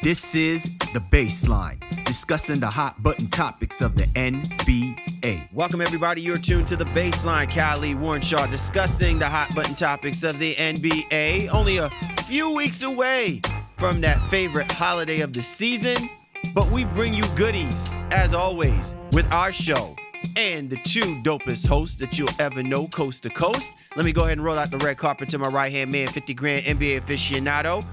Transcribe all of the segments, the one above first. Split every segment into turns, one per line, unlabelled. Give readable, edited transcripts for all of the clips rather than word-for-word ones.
This is The Baseline, discussing the hot button topics of the NBA.
Welcome, everybody. You're tuned to The Baseline. Callie Warrenshaw discussing the hot button topics of the NBA. Only a few weeks away from that favorite holiday of the season, but we bring you goodies, as always, with our show and the two dopest hosts that you'll ever know, coast to coast. Let me go ahead and roll out the red carpet to my right-hand man, 50 grand NBA aficionado.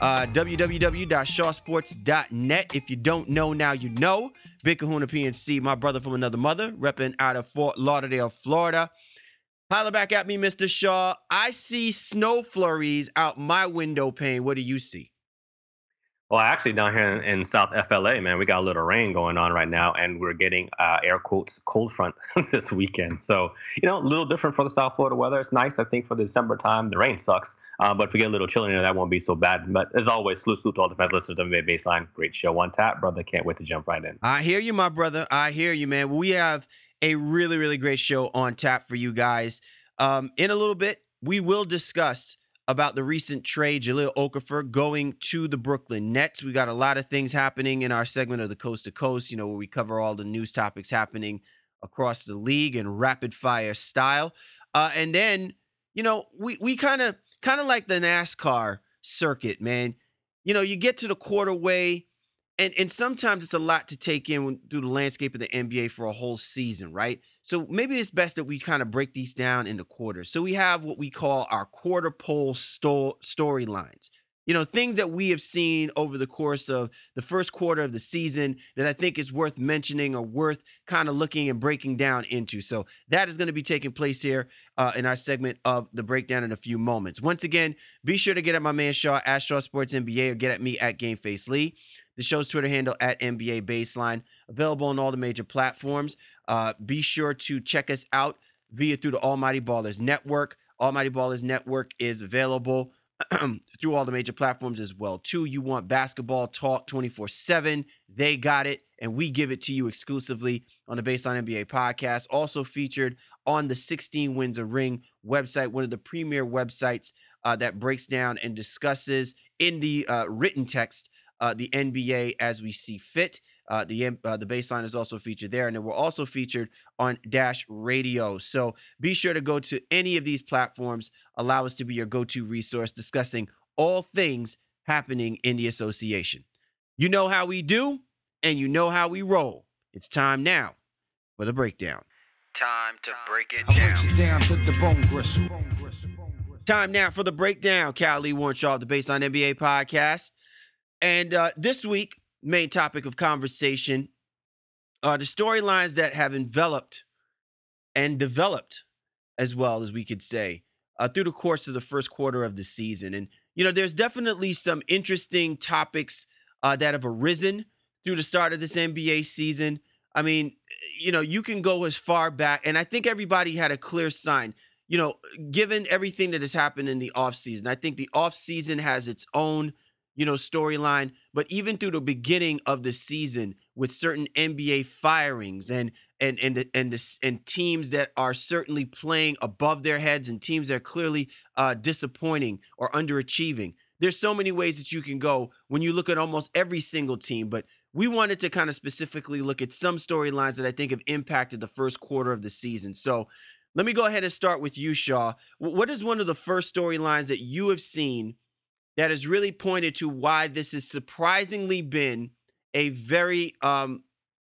www.shawsports.net. If you don't know, now you know. Big Kahuna PNC, my brother from another mother, repping out of Fort Lauderdale, Florida. Holler back at me, Mr. Shaw. I see snow flurries out my window pane. What do you see?
Well, actually, down here in South FLA, man, we got a little rain going on right now, and we're getting air quotes cold front this weekend. So, a little different for the South Florida weather. It's nice, I think, for the December time. The rain sucks, but if we get a little chilly, that won't be so bad. But as always, salute to all the fans listeners of NBA Baseline. Great show on tap, brother. Can't wait to jump right in.
I hear you, my brother. I hear you, man. We have a really, really great show on tap for you guys. In a little bit, we will discuss about the recent trade, Jahlil Okafor going to the Brooklyn Nets. We got a lot of things happening in our segment of the Coast to Coast, where we cover all the news topics happening across the league in rapid fire style. And then, we kind of like the NASCAR circuit, man. You get to the quarterway, and sometimes it's a lot to take in through the landscape of the NBA for a whole season, right? So maybe it's best that we kind of break these down into quarters. So we have what we call our quarter pole storylines. Things that we have seen over the course of the first quarter of the season that I think is worth mentioning or worth kind of looking and breaking down into. So that is going to be taking place here in our segment of the breakdown in a few moments. Once again, be sure to get at my man Shaw at Shaw Sports NBA or get at me at GameFace Lee. The show's Twitter handle at NBA Baseline, available on all the major platforms. Be sure to check us out through the Almighty Ballers Network. Almighty Ballers Network is available through all the major platforms as well, too. You want basketball talk 24/7, they got it, and we give it to you exclusively on the Baseline NBA podcast. Also featured on the 16 Wins a Ring website, one of the premier websites that breaks down and discusses in the written text the NBA as we see fit. The Baseline is also featured there, and then we're also featured on Dash Radio. So be sure to go to any of these platforms. Allow us to be your go-to resource discussing all things happening in the association. You know how we do, and you know how we roll. It's time now for the breakdown. Time to break it down. Time now for the breakdown. Callie Warrenshaw of the Baseline NBA podcast. And this week, main topic of conversation are the storylines that have enveloped and developed, as well as we could say, through the course of the first quarter of the season. And, there's definitely some interesting topics that have arisen through the start of this NBA season. I mean, you can go as far back, and I think everybody had a clear sign, given everything that has happened in the offseason. I think the offseason has its own storyline, but even through the beginning of the season with certain NBA firings and teams that are certainly playing above their heads and teams that are clearly disappointing or underachieving. There's so many ways that you can go when you look at almost every single team, but we wanted to kind of specifically look at some storylines that I think have impacted the first quarter of the season. So let me go ahead and start with you, Shaw. What is one of the first storylines that you have seen that has really pointed to why this has surprisingly been a very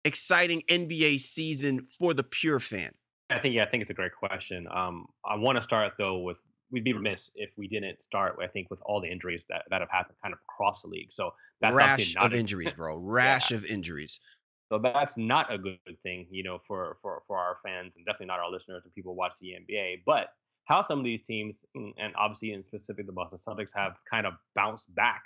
exciting NBA season for the pure fan?
I think it's a great question. I want to start, though, with we'd be remiss if we didn't start, I think, with all the injuries that have happened kind of across the league. So that's
rash of injuries, bro. Rash of injuries.
So that's not a good thing, for our fans and definitely not our listeners and people who watch the NBA. But how some of these teams, and obviously in specific the Boston Celtics, have kind of bounced back,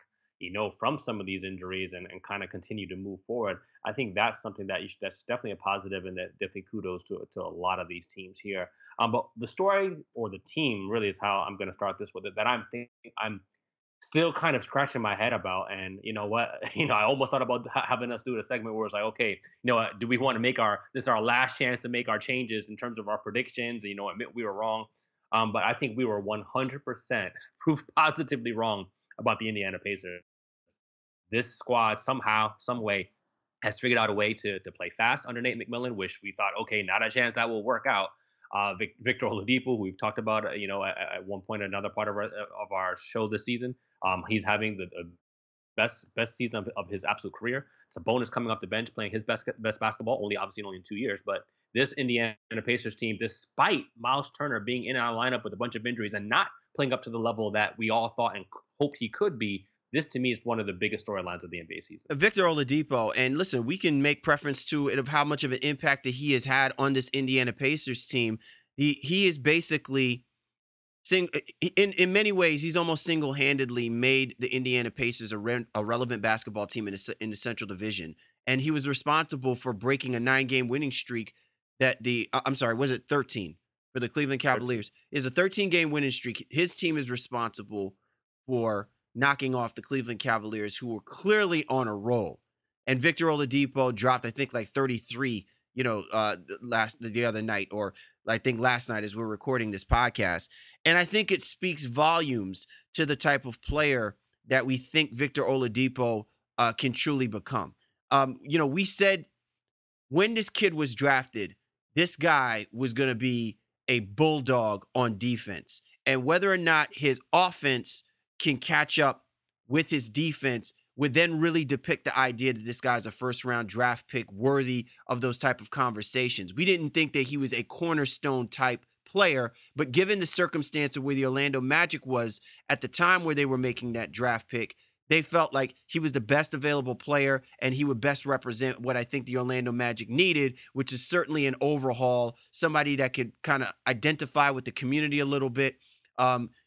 from some of these injuries and kind of continue to move forward. I think that's something that's definitely a positive, and that definitely kudos to a lot of these teams here. But the story or the team really is how I'm going to start this with it, that I'm still kind of scratching my head about. And you know what, I almost thought about having us do a segment where it's like, okay, do we want to make this our last chance to make our changes in terms of our predictions? Admit we were wrong. But I think we were 100% proof positively wrong about the Indiana Pacers. this squad somehow, some way, has figured out a way to play fast under Nate McMillan, which we thought, okay, not a chance that will work out. Victor Oladipo, who we've talked about, at one point, another part of our show this season, he's having the best season of his absolute career. Sabonis coming off the bench playing his best basketball, only in 2 years. But this Indiana Pacers team, despite Miles Turner being in our lineup with a bunch of injuries and not playing up to the level that we all thought and hoped he could be, this to me is one of the biggest storylines of the NBA season.
Victor Oladipo, and listen, we can make preference to it of how much of an impact that he has had on this Indiana Pacers team. He is basically in many ways, he's almost single-handedly made the Indiana Pacers a relevant basketball team in the Central Division, and he was responsible for breaking a 9-game winning streak that I'm sorry, was it 13 for the Cleveland Cavaliers? Is a 13-game winning streak. His team is responsible for knocking off the Cleveland Cavaliers, who were clearly on a roll. And Victor Oladipo dropped, I think, like 33, the other night, or I think last night as we're recording this podcast. And I think it speaks volumes to the type of player that we think Victor Oladipo can truly become. We said when this kid was drafted, this guy was going to be a bulldog on defense. And whether or not his offense can catch up with his defense would then really depict the idea that this guy's a first-round draft pick worthy of those type of conversations. We didn't think that he was a cornerstone type player, but given the circumstance of where the Orlando Magic was at the time where they were making that draft pick, they felt like he was the best available player and he would best represent what I think the Orlando Magic needed, which is certainly an overhaul, somebody that could kind of identify with the community a little bit,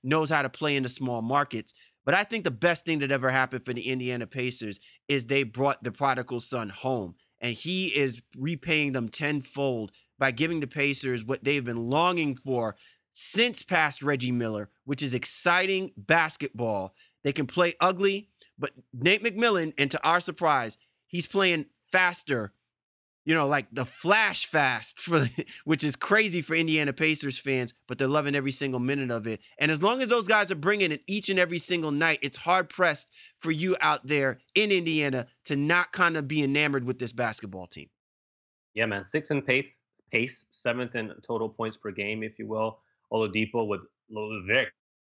knows how to play in the small markets. But I think the best thing that ever happened for the Indiana Pacers is they brought the prodigal son home, and he is repaying them tenfold by giving the Pacers what they've been longing for since past Reggie Miller, which is exciting basketball. They can play ugly, but Nate McMillan, and to our surprise, he's playing faster, like the flash fast, which is crazy for Indiana Pacers fans, but they're loving every single minute of it. And as long as those guys are bringing it each and every single night, it's hard pressed for you out there in Indiana to not kind of be enamored with this basketball team.
Yeah, man. 6th in pace, 7th in total points per game, if you will. Oladipo with very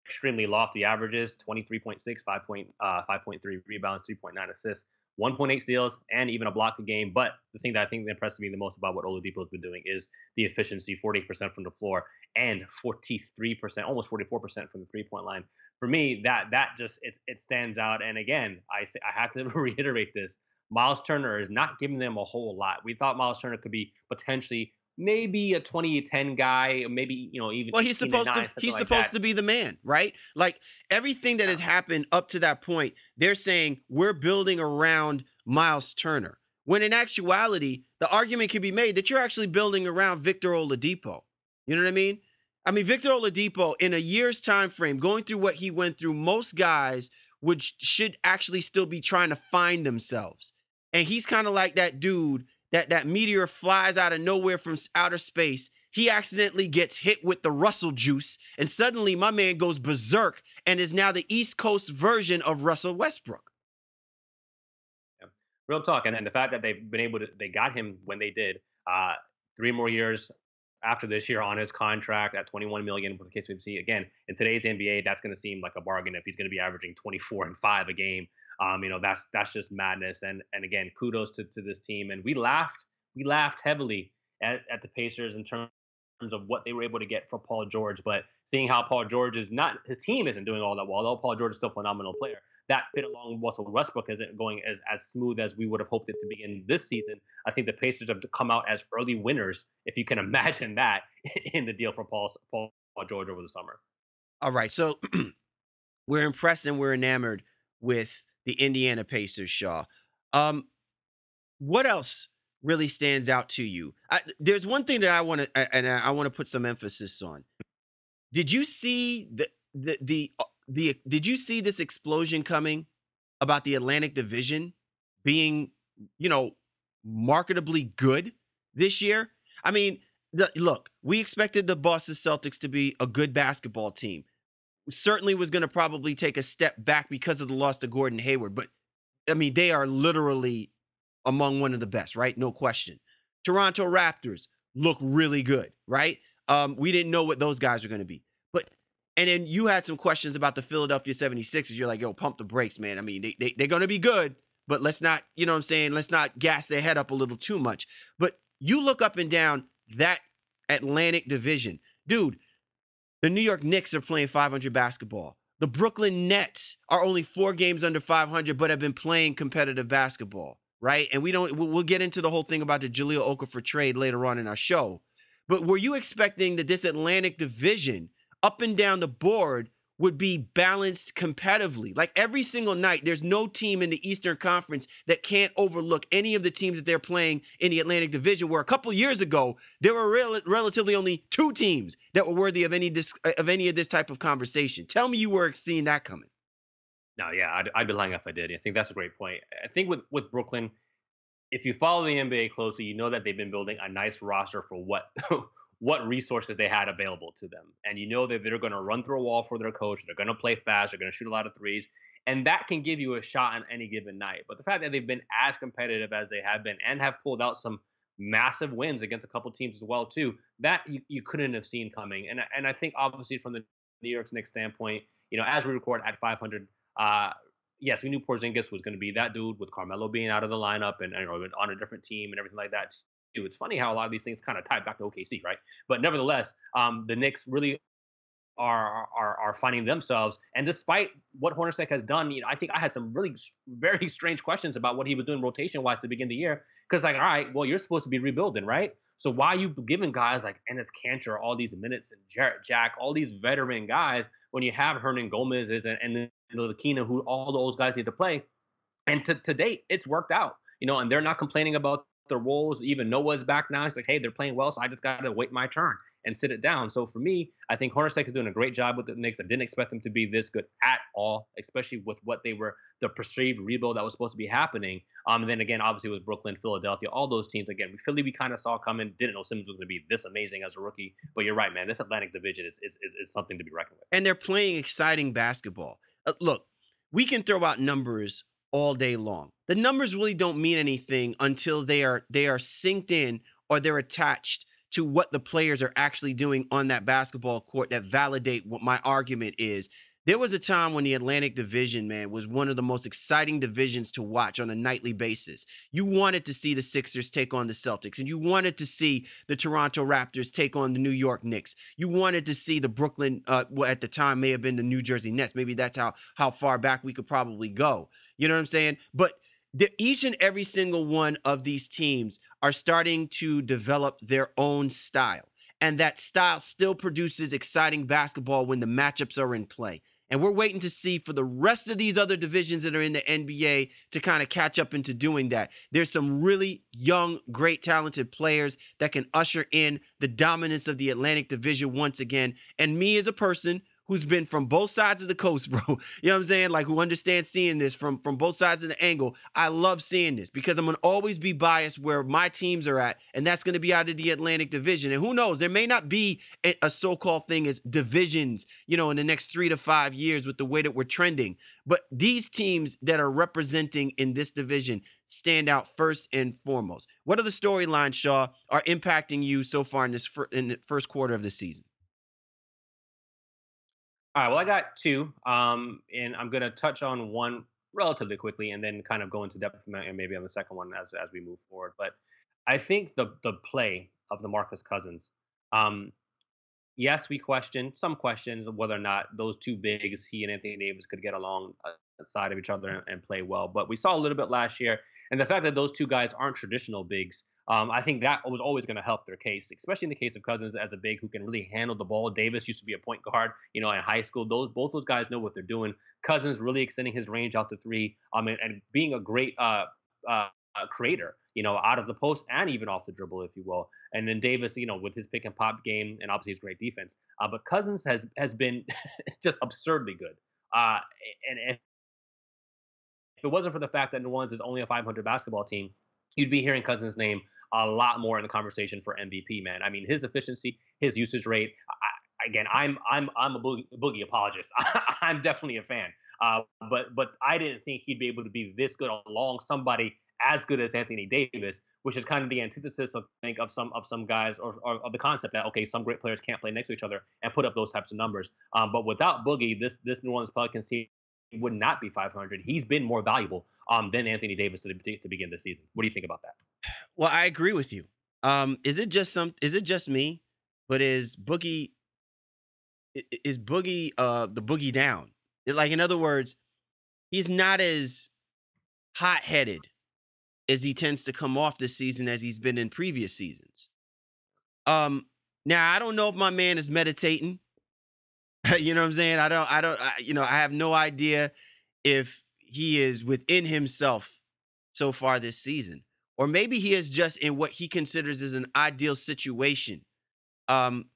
extremely lofty averages: 23.6, 5.3 rebounds, 3.9 assists, 1.8 steals, and even a block a game. But the thing that I think impressed me the most about what Oladipo has been doing is the efficiency: 40% from the floor and 43%, almost 44% from the three-point line. For me, that just it stands out. And again, I have to reiterate this: Miles Turner is not giving them a whole lot. We thought Miles Turner could be potentially maybe a 20-10 guy, maybe even.
Well, he's supposed to be the man, right? Like everything that has happened up to that point, they're saying we're building around Miles Turner. When in actuality, the argument could be made that you're actually building around Victor Oladipo. You know what I mean? I mean, Victor Oladipo, in a year's time frame, going through what he went through, most guys should actually still be trying to find themselves. And he's kind of like that dude that meteor flies out of nowhere from outer space. He accidentally gets hit with the Russell juice, and suddenly my man goes berserk and is now the East Coast version of Russell Westbrook.
Yeah. Real talk. And the fact that they got him when they did, 3 more years after this year on his contract at $21 million for the case we see. Again, in today's NBA, that's going to seem like a bargain if he's going to be averaging 24 and 5 a game. That's just madness. And again, kudos to this team. And we laughed heavily at the Pacers in terms of what they were able to get for Paul George. But seeing how Paul George his team isn't doing all that well, although Paul George is still a phenomenal player, that fit along with Russell Westbrook isn't going as smooth as we would have hoped it to be in this season. I think the Pacers have come out as early winners, if you can imagine that, in the deal for Paul George over the summer.
All right. So we're impressed and we're enamored with the Indiana Pacers, Shaw. What else really stands out to you? There's one thing that I want to put some emphasis on. Did you see did you see this explosion coming about the Atlantic Division being, marketably good this year? I mean, look, we expected the Boston Celtics to be a good basketball team. Certainly was going to probably take a step back because of the loss to Gordon Hayward, but I mean, they are literally among one of the best, right? No question. Toronto Raptors look really good, right? We didn't know what those guys are going to be. But and then you had some questions about the Philadelphia 76ers. You're like, yo, pump the brakes, man. I mean, they're going to be good, but let's not, you know what I'm saying? Let's not gas their head up a little too much. But you look up and down that Atlantic division. Dude, the New York Knicks are playing 500 basketball. The Brooklyn Nets are only 4 games under 500, but have been playing competitive basketball, right? And we'll get into the whole thing about the Jahlil Okafor trade later on in our show. But were you expecting that this Atlantic division, up and down the board, would be balanced competitively? Like every single night, there's no team in the Eastern Conference that can't overlook any of the teams that they're playing in the Atlantic Division, where a couple years ago, there were relatively only 2 teams that were worthy of any of this type of conversation. Tell me you were seeing that coming.
No, yeah, I'd be lying if I did. I think that's a great point. I think with Brooklyn, if you follow the NBA closely, you know that they've been building a nice roster for what what resources they had available to them. And you know that they're going to run through a wall for their coach. They're going to play fast. They're going to shoot a lot of threes. And that can give you a shot on any given night. But the fact that they've been as competitive as they have been and have pulled out some massive wins against a couple teams as well, too, that you couldn't have seen coming. And I think obviously from the New York Knicks standpoint, as we record at 500, yes, we knew Porzingis was going to be that dude with Carmelo being out of the lineup and on a different team and everything like that. It's funny how a lot of these things kind of tie back to OKC, right? But nevertheless, the Knicks really are finding themselves. And despite what Hornacek has done, I think I had some really very strange questions about what he was doing rotation wise to begin the year. Because all right, well, you're supposed to be rebuilding, right? So why are you giving guys like Enes Kanter all these minutes and Jarrett Jack, all these veteran guys when you have Hernan Gomez and Lakina, who all those guys need to play? And to date, it's worked out, and they're not complaining about their roles. Even Noah's back now. He's like, hey, they're playing well, so I just got to wait my turn and sit it down. So for me, I think Hornacek is doing a great job with the Knicks. I didn't expect them to be this good at all, especially with what they were, the perceived rebuild that was supposed to be happening. And then again, obviously with Brooklyn, Philadelphia, all those teams, again, Philly we kind of saw coming, didn't know Simmons was going to be this amazing as a rookie. But you're right, man, this Atlantic division is something to be reckoned with.
And they're playing exciting basketball. Look, we can throw out numbers all day long. The numbers really don't mean anything until they are synced in or they're attached to what the players are actually doing on that basketball court that validate what my argument is. There was a time when the Atlantic Division, man, was one of the most exciting divisions to watch on a nightly basis. You wanted to see the Sixers take on the Celtics, and you wanted to see the Toronto Raptors take on the New York Knicks. You wanted to see the Brooklyn, at the time may have been the New Jersey Nets. Maybe that's how far back we could probably go. You know what I'm saying? But each and every single one of these teams are starting to develop their own style. And that style still produces exciting basketball when the matchups are in play. And we're waiting to see for the rest of these other divisions that are in the NBA to kind of catch up into doing that. There's some really young, great, talented players that can usher in the dominance of the Atlantic Division once again. And me as a person who's been from both sides of the coast, bro. You know what I'm saying? Like, who understands seeing this from both sides of the angle. I love seeing this because I'm going to always be biased where my teams are at, and that's going to be out of the Atlantic Division. And who knows? There may not be a so-called thing as divisions, in the next 3 to 5 years with the way that we're trending. But these teams that are representing in this division stand out first and foremost. What are the storylines, Shaw, are impacting you so far in the first quarter of the season?
All right, well, I got 2, and I'm going to touch on one relatively quickly, and then kind of go into depth and maybe on the second one as we move forward. But I think the play of DeMarcus Cousins, yes, we questioned some questions of whether or not those two bigs, he and Anthony Davis, could get along outside of each other and play well. But we saw a little bit last year, and the fact that those two guys aren't traditional bigs, I think that was always going to help their case, especially in the case of Cousins as a big who can really handle the ball. Davis used to be a point guard, in high school. Both those guys know what they're doing. Cousins really extending his range out to 3, and being a great creator, out of the post and even off the dribble, if you will. And then Davis, with his pick and pop game and obviously his great defense. But Cousins has been just absurdly good. And if it wasn't for the fact that New Orleans is only a 500 basketball team, you'd be hearing Cousins' name a lot more in the conversation for MVP, man. I mean, his efficiency, his usage rate. I'm a boogie apologist. I'm definitely a fan. But I didn't think he'd be able to be this good along somebody as good as Anthony Davis, which is kind of the antithesis of some guys or of the concept that okay, some great players can't play next to each other and put up those types of numbers. But without Boogie, this New Orleans Pelicans team would not be 500. He's been more valuable than Anthony Davis to begin this season. What do you think about that?
Well, I agree with you. Is it just me? But is Boogie the Boogie down? Like, in other words, he's not as hot-headed as he tends to come off this season as he's been in previous seasons. Now I don't know if my man is meditating. You know what I'm saying? I have no idea if he is within himself so far this season. Or maybe he is just in what he considers as an ideal situation. Um,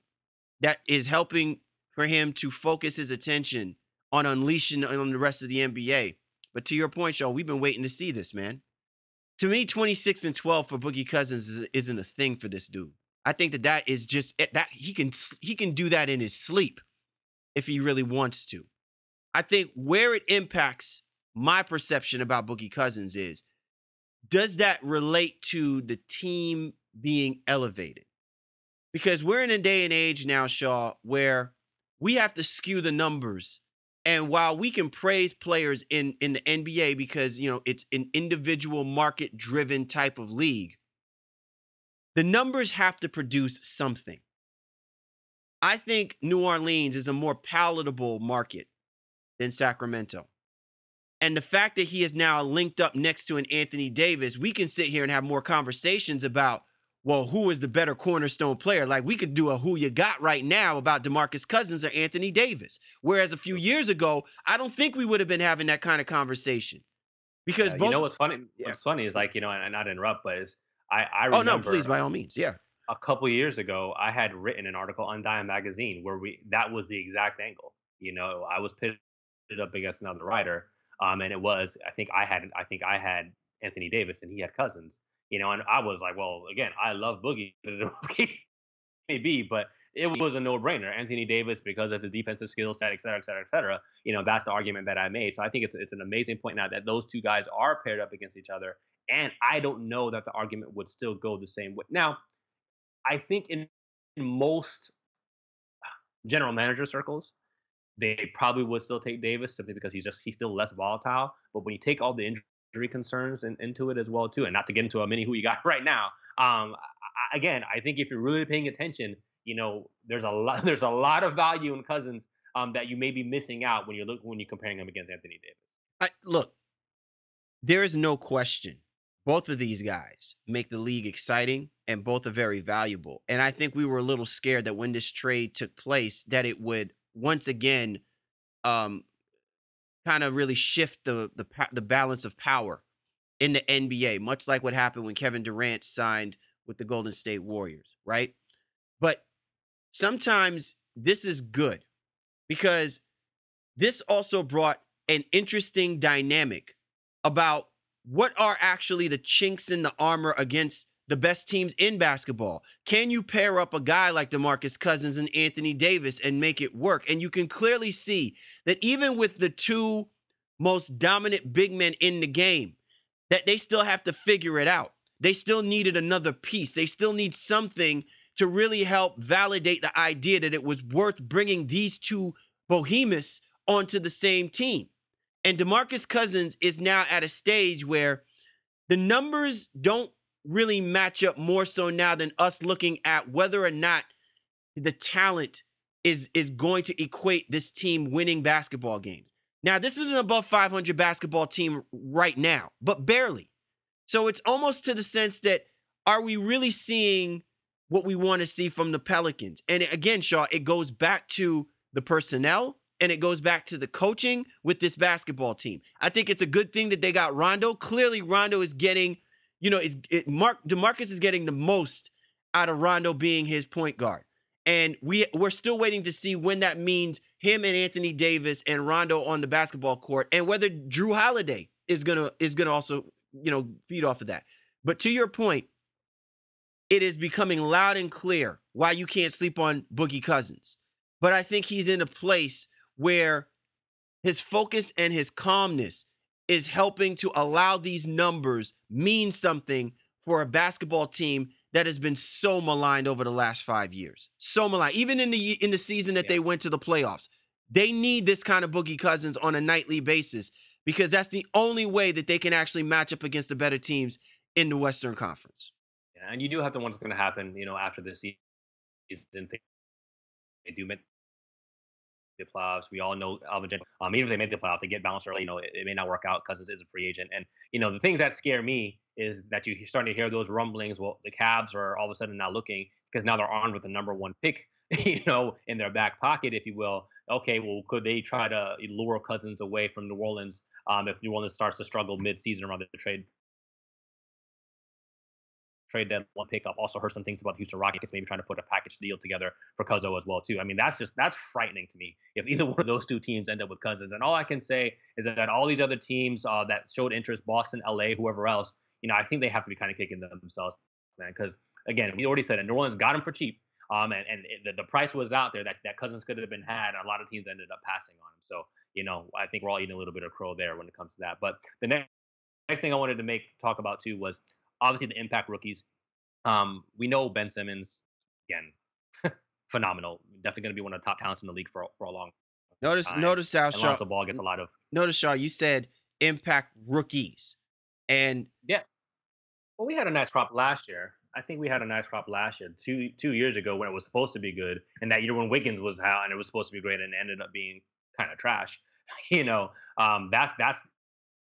that is helping for him to focus his attention on unleashing on the rest of the NBA. But to your point, Shaw, we've been waiting to see this, man. To me, 26 and 12 for Boogie Cousins isn't a thing for this dude. I think that is just that he can do that in his sleep if he really wants to. I think where it impacts my perception about Boogie Cousins is, does that relate to the team being elevated? Because we're in a day and age now, Shaw, where we have to skew the numbers. And while we can praise players in the NBA because, it's an individual market driven type of league, the numbers have to produce something. I think New Orleans is a more palatable market than Sacramento. And the fact that he is now linked up next to an Anthony Davis, we can sit here and have more conversations about, well, who is the better cornerstone player? Like, we could do a who you got right now about DeMarcus Cousins or Anthony Davis. Whereas a few years ago, I don't think we would have been having that kind of conversation. Because
Yeah,
both.
you know what's funny?
Yeah.
What's funny is like and not interrupt, but is I
Oh, no, please,
remember
by all means. Yeah.
a couple years ago, I had written an article on Dime Magazine where that was the exact angle. I was pitted up against another writer, and it was I think I had Anthony Davis and he had Cousins. And I was like, well, again, I love Boogie, maybe, but it was a no-brainer. Anthony Davis, because of his defensive skill set, et cetera, et cetera, et cetera. That's the argument that I made. So I think it's an amazing point now that those two guys are paired up against each other, and I don't know that the argument would still go the same way. Now, I think in most general manager circles, they probably would still take Davis simply because he's still less volatile. But when you take all the injury concerns into it as well too, and not to get into a mini who you got right now, again, I think if you're really paying attention, there's a lot of value in Cousins that you may be missing out when you're comparing him against Anthony Davis.
Look, there is no question. Both of these guys make the league exciting and both are very valuable. And I think we were a little scared that when this trade took place, that it would once again kind of really shift the balance of power in the NBA, much like what happened when Kevin Durant signed with the Golden State Warriors, right? But sometimes this is good because this also brought an interesting dynamic about what are actually the chinks in the armor against the best teams in basketball. Can you pair up a guy like DeMarcus Cousins and Anthony Davis and make it work? And you can clearly see that even with the two most dominant big men in the game, that they still have to figure it out. They still needed another piece. They still need something to really help validate the idea that it was worth bringing these two behemoths onto the same team. And DeMarcus Cousins is now at a stage where the numbers don't really match up more so now than us looking at whether or not the talent is going to equate this team winning basketball games. Now, this is an above 500 basketball team right now, but barely. So it's almost to the sense that, are we really seeing what we want to see from the Pelicans? And again, Shaw, it goes back to the personnel and it goes back to the coaching with this basketball team. I think it's a good thing that they got Rondo. Clearly, Rondo is getting, DeMarcus is getting the most out of Rondo being his point guard. And we're still waiting to see when that means him and Anthony Davis and Rondo on the basketball court, and whether Drew Holiday is gonna also, feed off of that. But to your point, it is becoming loud and clear why you can't sleep on Boogie Cousins. But I think he's in a place where his focus and his calmness is helping to allow these numbers mean something for a basketball team that has been so maligned over the last 5 years. So maligned. Even in the season that they went to the playoffs, they need this kind of Boogie Cousins on a nightly basis because that's the only way that they can actually match up against the better teams in the Western Conference.
Yeah, and you do have to wonder what's going to happen, after this season. They do make the playoffs. We all know Alvin Gentry. Even if they make the playoffs, they get bounced early. It may not work out because it is a free agent. And the things that scare me is that you're starting to hear those rumblings. Well, the Cavs are all of a sudden now looking because now they're armed with the number one pick, in their back pocket, if you will. Okay, well, could they try to lure Cousins away from New Orleans if New Orleans starts to struggle mid-season around the trade deadline pickup? Also heard some things about the Houston Rockets maybe trying to put a package deal together for Cuzzo as well too. I mean, that's frightening to me if either one of those two teams end up with Cousins. And all I can say is that all these other teams that showed interest, Boston, LA, whoever else, I think they have to be kind of kicking themselves, man, because again, we already said it. New Orleans got him for cheap. The price was out there that Cousins could have been had. A lot of teams ended up passing on him. So, I think we're all eating a little bit of crow there when it comes to that. But the next thing I wanted to talk about too was obviously the impact rookies. We know Ben Simmons, again, phenomenal. Definitely going to be one of the top talents in the league for a long time.
Notice how
and Lonzo Ball gets a lot of.
Notice, Shaw, you said impact rookies, and
yeah. Well, we had a nice crop last year. I think we had a nice crop last year, 2 years ago when it was supposed to be good, and that year when Wiggins was out and it was supposed to be great and it ended up being kind of trash.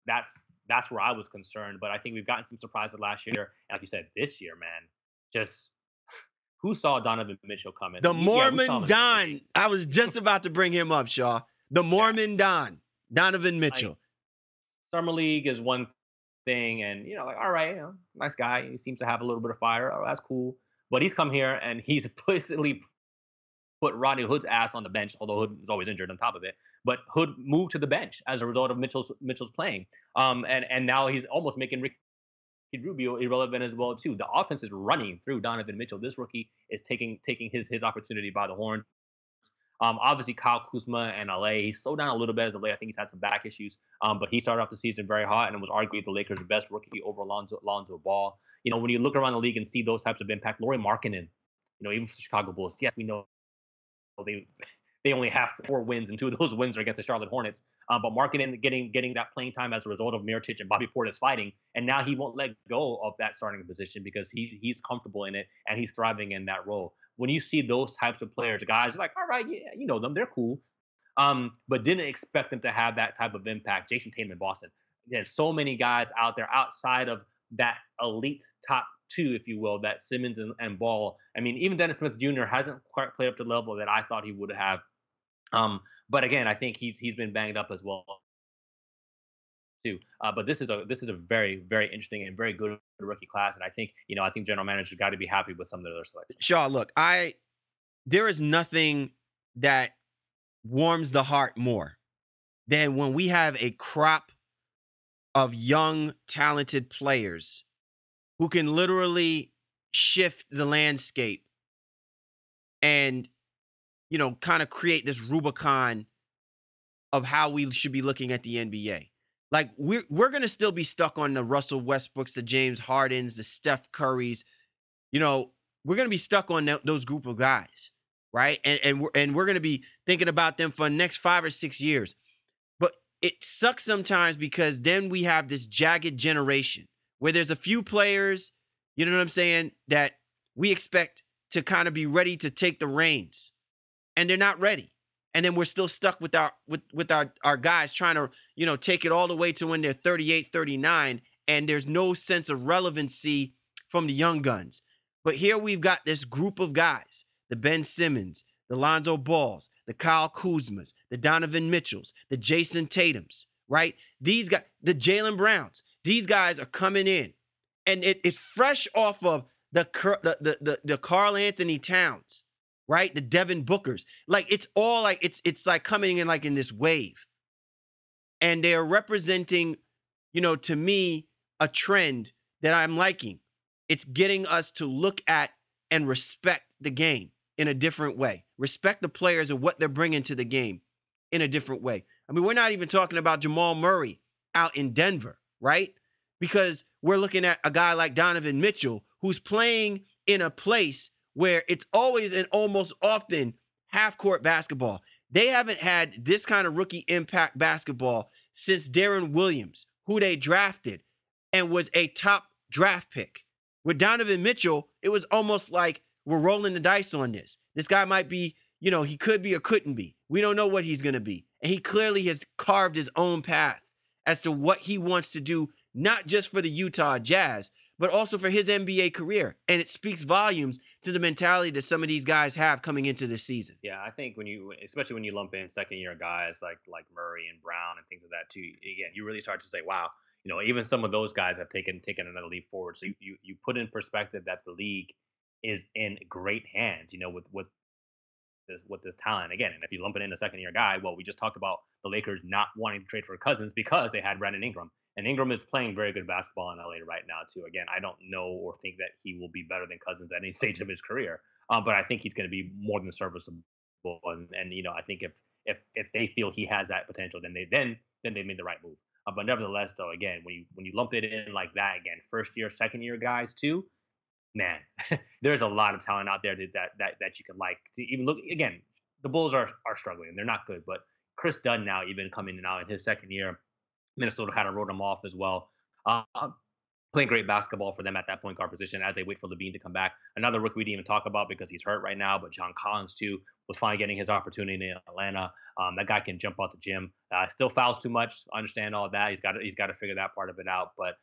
That's where I was concerned. But I think we've gotten some surprises last year. And like you said, this year, man, just who saw Donovan Mitchell coming?
The Mormon Don. I was just about to bring him up, Shaw. The Mormon Don, Donovan Mitchell.
Summer League is one thing, and all right, nice guy. He seems to have a little bit of fire. Oh, that's cool. But he's come here and he's implicitly put Rodney Hood's ass on the bench, although Hood is always injured on top of it. But Hood moved to the bench as a result of Mitchell's playing. And now he's almost making Ricky Rubio irrelevant as well too. The offense is running through Donovan Mitchell. This rookie is taking his opportunity by the horn. Obviously, Kyle Kuzma and LA, he slowed down a little bit as of late. I think he's had some back issues, but he started off the season very hot and was arguably the Lakers' best rookie over Lonzo Ball. When you look around the league and see those types of impact, Lauri Markkanen, even for the Chicago Bulls, yes, we know they only have 4 wins, and 2 of those wins are against the Charlotte Hornets. But Markkanen getting that playing time as a result of Mirotic and Bobby Portis fighting, and now he won't let go of that starting position because he's comfortable in it and he's thriving in that role. When you see those types of players, guys are like, all right, yeah, you know them, they're cool, but didn't expect them to have that type of impact. Jason Tatum in Boston. There's so many guys out there outside of that elite top 2, if you will, that Simmons and Ball. I mean, even Dennis Smith Jr. hasn't quite played up to the level that I thought he would have. But again, I think he's been banged up as well too. But this is a very, very interesting and very good rookie class, and I think general managers got to be happy with some of their selections.
Shaw, look, there is nothing that warms the heart more than when we have a crop of young, talented players who can literally shift the landscape and kind of create this Rubicon of how we should be looking at the NBA. Like we're going to still be stuck on the Russell Westbrooks, the James Hardens, the Steph Currys. We're going to be stuck on those group of guys, right? And we're going to be thinking about them for the next 5 or 6 years. But it sucks sometimes because then we have this jagged generation where there's a few players, you know what I'm saying, that we expect to kind of be ready to take the reins, and they're not ready. And then we're still stuck with our guys trying to, take it all the way to when they're 38, 39, and there's no sense of relevancy from the young guns. But here we've got this group of guys, the Ben Simmons, the Lonzo Balls, the Kyle Kuzmas, the Donovan Mitchells, the Jason Tatums, right? These guys, the Jaylen Browns, these guys are coming in, and it's fresh off of the Karl Anthony Towns, right? The Devin Bookers. Like it's all like it's like coming in like in this wave. And they're representing, to me, a trend that I'm liking. It's getting us to look at and respect the game in a different way. Respect the players and what they're bringing to the game in a different way. I mean, we're not even talking about Jamal Murray out in Denver, right? Because we're looking at a guy like Donovan Mitchell who's playing in a place where it's always and almost often half court basketball. They haven't had this kind of rookie impact basketball since Darren Williams, who they drafted and was a top draft pick. With Donovan Mitchell, it was almost like we're rolling the dice on this. This guy might be, he could be or couldn't be. We don't know what he's going to be. And he clearly has carved his own path as to what he wants to do, not just for the Utah Jazz, but also for his NBA career. And it speaks volumes to the mentality that some of these guys have coming into this season.
Yeah, I think especially when you lump in second year guys like Murray and Brown and things like that too, again, you really start to say, wow, even some of those guys have taken another leap forward. So you put in perspective that the league is in great hands, with this talent again. And if you lump it in a second year guy, well, we just talked about the Lakers not wanting to trade for Cousins because they had Brandon Ingram. And Ingram is playing very good basketball in LA right now, too. Again, I don't know or think that he will be better than Cousins at any stage of his career, but I think he's going to be more than serviceable. And I think if they feel he has that potential, then they made the right move. But nevertheless, though, again, when you lump it in like that, again, first year, second year guys too, man, there's a lot of talent out there that you can like. To even look again, the Bulls are struggling and they're not good, but Chris Dunn now even coming in now in his second year. Minnesota kind of wrote him off as well. Playing great basketball for them at that point guard position as they wait for Levine to come back. Another rookie we didn't even talk about because he's hurt right now, but John Collins too was finally getting his opportunity in Atlanta. That guy can jump out the gym. Still fouls too much. I understand all of that. He's got to figure that part of it out. But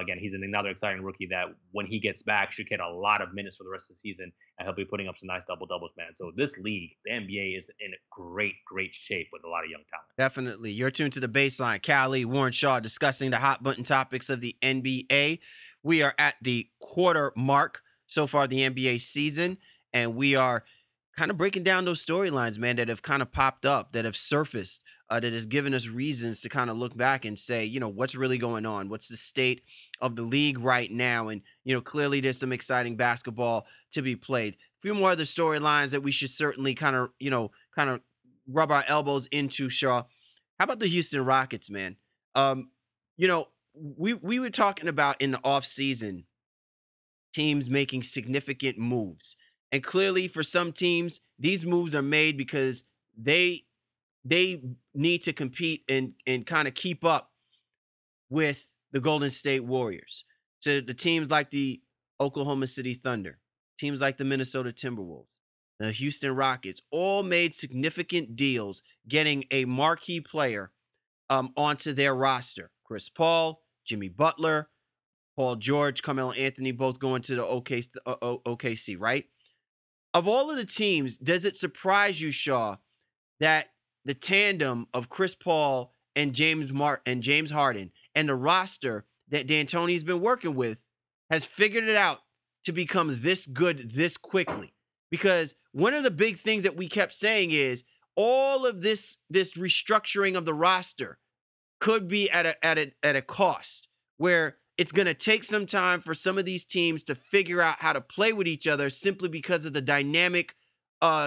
again, he's another exciting rookie that when he gets back should get a lot of minutes for the rest of the season, and he'll be putting up some nice double doubles, man. So this league, the NBA, is in great shape with a lot of young talent.
Definitely. You're tuned to the Baseline. Callie, Warren Shaw discussing the hot button topics of the NBA. We are at the quarter mark so far the NBA season, and we are kind of breaking down those storylines, man, that have kind of popped up, that have surfaced, that has given us reasons to kind of look back and say, what's really going on? What's the state of the league right now? And, clearly there's some exciting basketball to be played. A few more of the storylines that we should certainly kind of rub our elbows into, Shaw. How about the Houston Rockets, man? We were talking about in the offseason teams making significant moves. And clearly for some teams, these moves are made because they need to compete and kind of keep up with the Golden State Warriors. So the teams like the Oklahoma City Thunder, teams like the Minnesota Timberwolves, the Houston Rockets, all made significant deals getting a marquee player onto their roster. Chris Paul, Jimmy Butler, Paul George, Carmelo Anthony, both going to the OKC, right? Of all of the teams, does it surprise you, Shaw, that the tandem of Chris Paul and James Harden and the roster that D'Antoni's been working with has figured it out to become this good this quickly? Because one of the big things that we kept saying is all of this restructuring of the roster could be at a cost where it's going to take some time for some of these teams to figure out how to play with each other simply because of the dynamic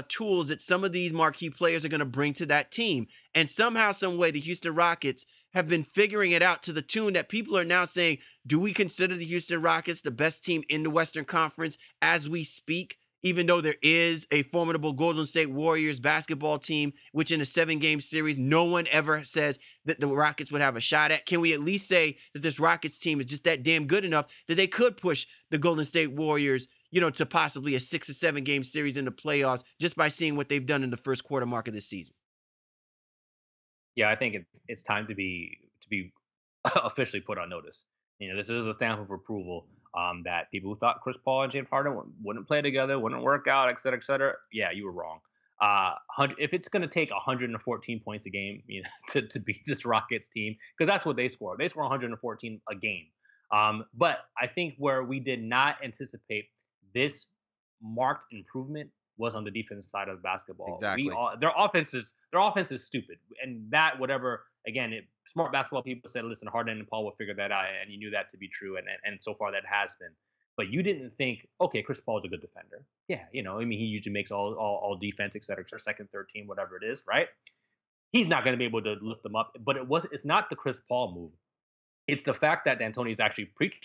tools that some of these marquee players are going to bring to that team. And somehow, some way, the Houston Rockets have been figuring it out to the tune that people are now saying, do we consider the Houston Rockets the best team in the Western Conference as we speak? Even though there is a formidable Golden State Warriors basketball team, which in a 7-game series, no one ever says that the Rockets would have a shot at. Can we at least say that this Rockets team is just that damn good enough that they could push the Golden State Warriors, to possibly a 6 or 7-game series in the playoffs just by seeing what they've done in the first quarter mark of this season?
Yeah, I think it's time to be officially put on notice. This is a stamp of approval that people who thought Chris Paul and James Harden wouldn't play together, wouldn't work out, et cetera, yeah, you were wrong. If it's going to take 114 points a game, to beat this Rockets team, because that's what they score. They score 114 a game. But I think where we did not anticipate this marked improvement was on the defense side of basketball.
Exactly.
Their offense is stupid, and that whatever again, smart basketball people said, listen, Harden and Paul will figure that out, and you knew that to be true, and so far that has been. But you didn't think, okay, Chris Paul's a good defender. Yeah, he usually makes all defense, et cetera, second, third team, whatever it is, right? he's not going to be able to lift them up. But it's not the Chris Paul move. It's the fact that D'Antoni is actually preaching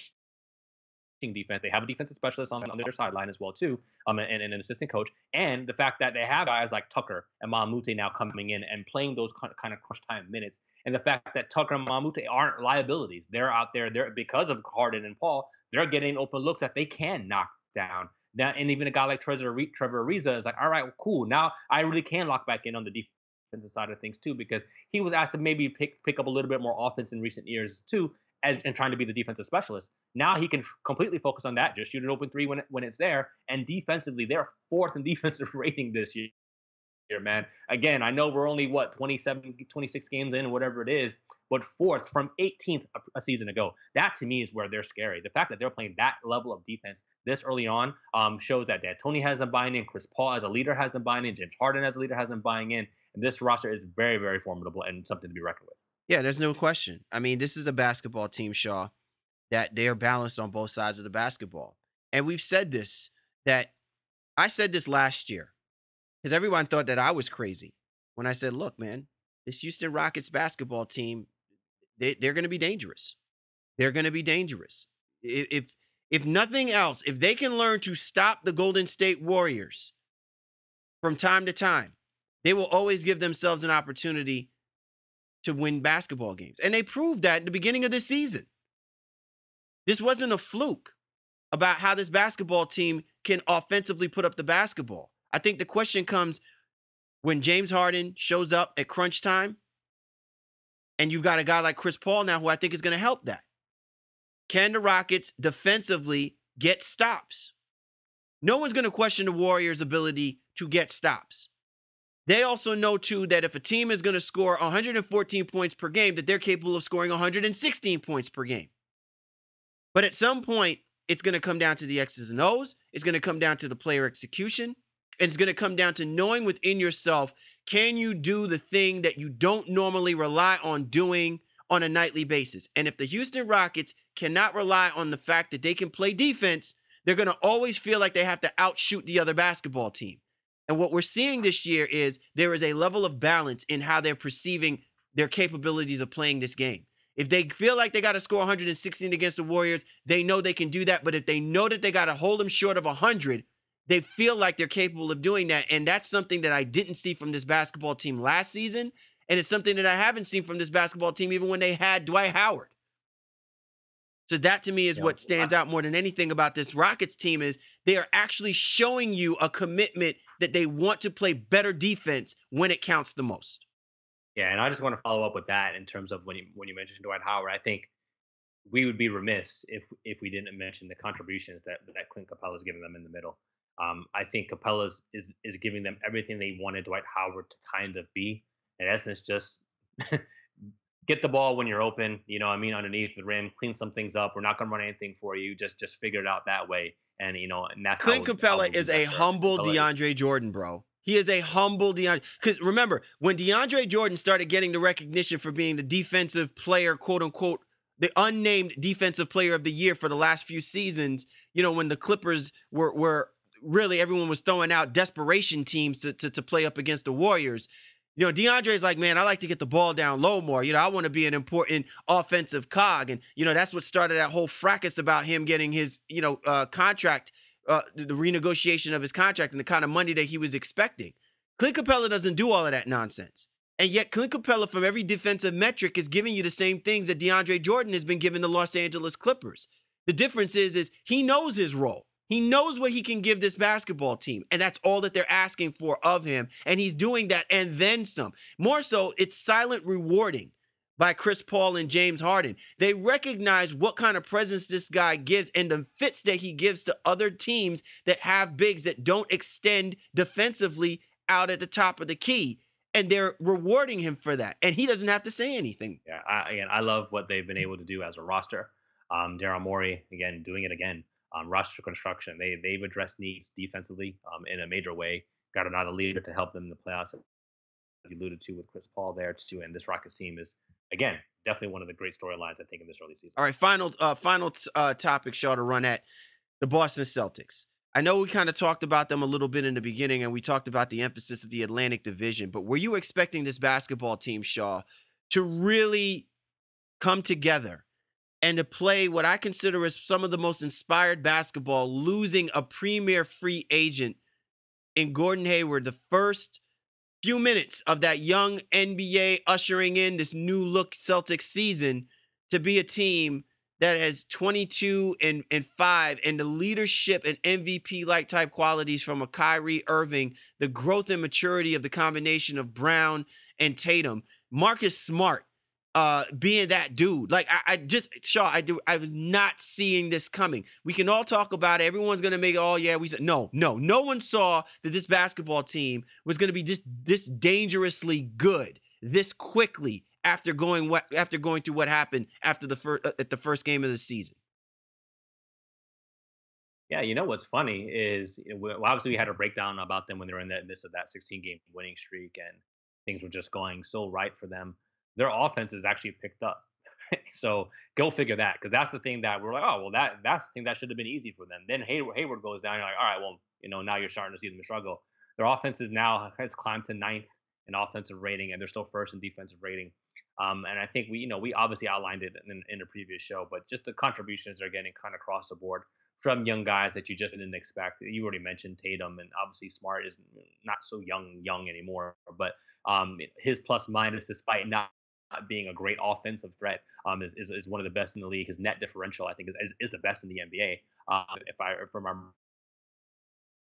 defense. They have a defensive specialist on their sideline as well too, and an assistant coach, and the fact that they have guys like Tucker and Mamute now coming in and playing those kind of crunch time minutes, and the fact that Tucker and Mamute aren't liabilities. They're out there. They're because of Harden and Paul. They're getting open looks that they can knock down. Now, and even a guy like Trevor Ariza is like, all right, well, cool. Now I really can lock back in on the defensive side of things too, because he was asked to maybe pick up a little bit more offense in recent years too, and trying to be the defensive specialist. Now he can completely focus on that, just shoot an open three when it's there. And defensively, they're fourth in defensive rating this year, man. Again, I know we're only, 26 games in, whatever it is, but fourth from 18th a season ago. That to me is where they're scary. The fact that they're playing that level of defense this early on shows that D'Antoni has them buying in, Chris Paul as a leader has them buying in, James Harden as a leader has them buying in. And this roster is very, very formidable and something to be reckoned with.
Yeah, there's no question. I mean, this is a basketball team, Shaw, that they are balanced on both sides of the basketball. And we've said this, that I said this last year, because everyone thought that I was crazy when I said, look, man, this Houston Rockets basketball team, they're going to be dangerous. They're going to be dangerous. If nothing else, if they can learn to stop the Golden State Warriors from time to time, they will always give themselves an opportunity to win basketball games. And they proved that at the beginning of the season. This wasn't a fluke about how this basketball team can offensively put up the basketball. I think the question comes when James Harden shows up at crunch time, and you've got a guy like Chris Paul now who I think is going to help that. Can the Rockets defensively get stops? No one's going to question the Warriors' ability to get stops. They also know, too, that if a team is going to score 114 points per game, that they're capable of scoring 116 points per game. But at some point, it's going to come down to the X's and O's. It's going to come down to the player execution. And it's going to come down to knowing within yourself, can you do the thing that you don't normally rely on doing on a nightly basis? And if the Houston Rockets cannot rely on the fact that they can play defense, they're going to always feel like they have to outshoot the other basketball team. And what we're seeing this year is there is a level of balance in how they're perceiving their capabilities of playing this game. If they feel like they got to score 116 against the Warriors, they know they can do that. But if they know that they got to hold them short of 100, they feel like they're capable of doing that. And that's something that I didn't see from this basketball team last season. And it's something that I haven't seen from this basketball team even when they had Dwight Howard. So that to me is what stands out more than anything about this Rockets team is they are actually showing you a commitment that they want to play better defense when it counts the most.
Yeah, and I just want to follow up with that in terms of when you mentioned Dwight Howard. I think we would be remiss if we didn't mention the contributions that Clint Capella is giving them in the middle. I think Capella is giving them everything they wanted Dwight Howard to kind of be. In essence, just get the ball when you're open, underneath the rim, clean some things up. We're not going to run anything for you. Just figure it out that way. And, and that's
Clint Capella is a humble DeAndre Jordan, bro. He is a humble DeAndre. Because remember, when DeAndre Jordan started getting the recognition for being the defensive player, quote unquote, the unnamed defensive player of the year for the last few seasons, when the Clippers were really, everyone was throwing out desperation teams to play up against the Warriors. DeAndre's like, man, I like to get the ball down low more. I want to be an important offensive cog. And, that's what started that whole fracas about him getting his, contract, the renegotiation of his contract and the kind of money that he was expecting. Clint Capella doesn't do all of that nonsense. And yet Clint Capella from every defensive metric is giving you the same things that DeAndre Jordan has been giving the Los Angeles Clippers. The difference is he knows his role. He knows what he can give this basketball team, and that's all that they're asking for of him, and he's doing that and then some. More so, it's silent rewarding by Chris Paul and James Harden. They recognize what kind of presence this guy gives and the fits that he gives to other teams that have bigs that don't extend defensively out at the top of the key, and they're rewarding him for that, and he doesn't have to say anything.
Yeah, I love what they've been able to do as a roster. Daryl Morey, again, doing it again. Roster construction. They've addressed needs defensively in a major way. Got another leader to help them in the playoffs. You alluded to with Chris Paul there too, and this Rockets team is again definitely one of the great storylines I think in this early season.
All right, final topic, Shaw, to run at the Boston Celtics. I know we kind of talked about them a little bit in the beginning, and we talked about the emphasis of the Atlantic Division, but were you expecting this basketball team, Shaw, to really come together and to play what I consider as some of the most inspired basketball, losing a premier free agent in Gordon Hayward, the first few minutes of that young NBA ushering in this new look Celtics season, to be a team that has 22 and 5 and the leadership and MVP like type qualities from a Kyrie Irving, the growth and maturity of the combination of Brown and Tatum, Marcus Smart being that dude. Like I just Shaw, I was not seeing this coming. We can all talk about it. Everyone's gonna make it, oh yeah, we said no one saw that this basketball team was gonna be just this dangerously good this quickly after going through what happened after at the first game of the season.
Yeah, you know what's funny is, well, obviously we had a breakdown about them when they were in the midst of that 16-game winning streak, and things were just going so right for them. Their offense is actually picked up. So go figure that, because that's the thing that we're like, oh well, that's the thing that should have been easy for them. Then Hayward goes down. You're like, all right, well, now you're starting to see them struggle. Their offense has climbed to ninth in offensive rating, and they're still first in defensive rating. And I think we obviously outlined it in a previous show, but just the contributions they're getting kind of across the board from young guys that you just didn't expect. You already mentioned Tatum, and obviously Smart is not so young anymore, but his plus minus, despite not being a great offensive threat, is one of the best in the league. His net differential, I think, is the best in the NBA. If I remember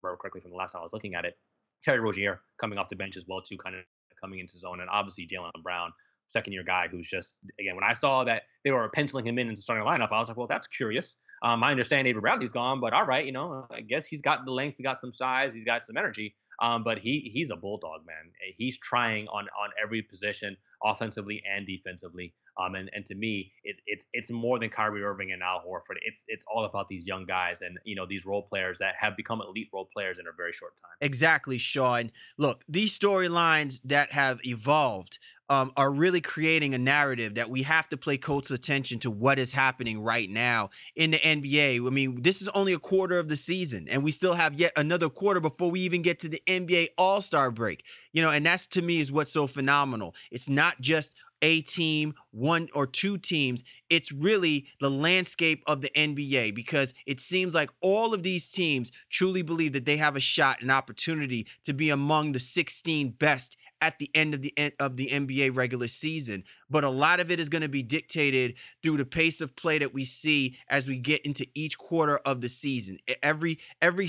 correctly from the last time I was looking at it. Terry Rozier coming off the bench as well too, kind of coming into zone, and obviously Jaylen Brown, second year guy, who's just, again, when I saw that they were penciling him into starting lineup, I was like, well, that's curious. I understand Avery Bradley's gone, but all right, I guess he's got the length, he got some size, he's got some energy. But he's a bulldog, man. He's trying on every position, offensively and defensively. And to me, it's more than Kyrie Irving and Al Horford. It's all about these young guys and these role players that have become elite role players in a very short time.
Exactly, Sean. Look, these storylines that have evolved are really creating a narrative that we have to pay close attention to what is happening right now in the NBA. I mean, this is only a quarter of the season, and we still have yet another quarter before we even get to the NBA All-Star break. And that's, to me, is what's so phenomenal. It's not just a team, one or two teams. It's really the landscape of the NBA, because it seems like all of these teams truly believe that they have a shot, an opportunity to be among the 16 best at the end of the NBA regular season. But a lot of it is going to be dictated through the pace of play that we see as we get into each quarter of the season. Every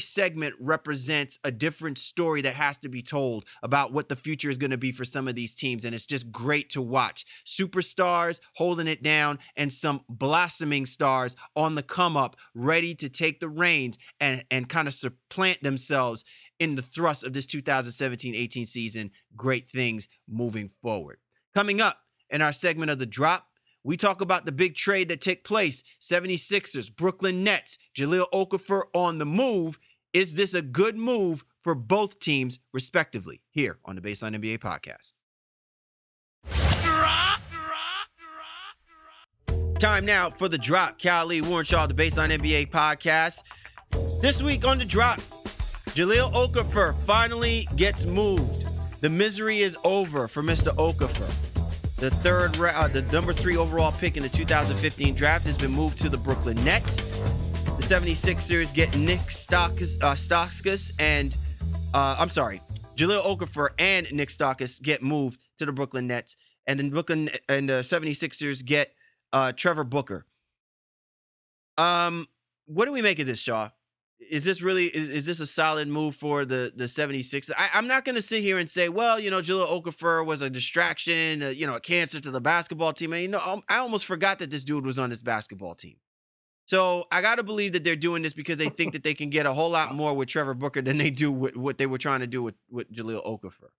segment represents a different story that has to be told about what the future is going to be for some of these teams, and it's just great to watch. Superstars holding it down and some blossoming stars on the come up, ready to take the reins and kind of supplant themselves in the thrust of this 2017-18 season. Great things moving forward. Coming up in our segment of The Drop, we talk about the big trade that took place. 76ers, Brooklyn Nets, Jahlil Okafor on the move. Is this a good move for both teams, respectively, here on the Baseline NBA podcast? Time now for The Drop. Cal Lee, Warren Shaw, the Baseline NBA podcast. This week on The Drop, Jahlil Okafor finally gets moved. The misery is over for Mr. Okafor. The number 3 overall pick in the 2015 draft has been moved to the Brooklyn Nets. The 76ers get Nick Stauskas and Jahlil Okafor and Nick Stauskas get moved to the Brooklyn Nets, and then Brooklyn and the 76ers get Trevor Booker. What do we make of this, Shaw? Is this really is this a solid move for the 76ers? I'm not going to sit here and say, well, Jahlil Okafor was a distraction, a cancer to the basketball team. And, I almost forgot that this dude was on this basketball team. So I got to believe that they're doing this because they think that they can get a whole lot more with Trevor Booker than they do with what they were trying to do with Jahlil Okafor.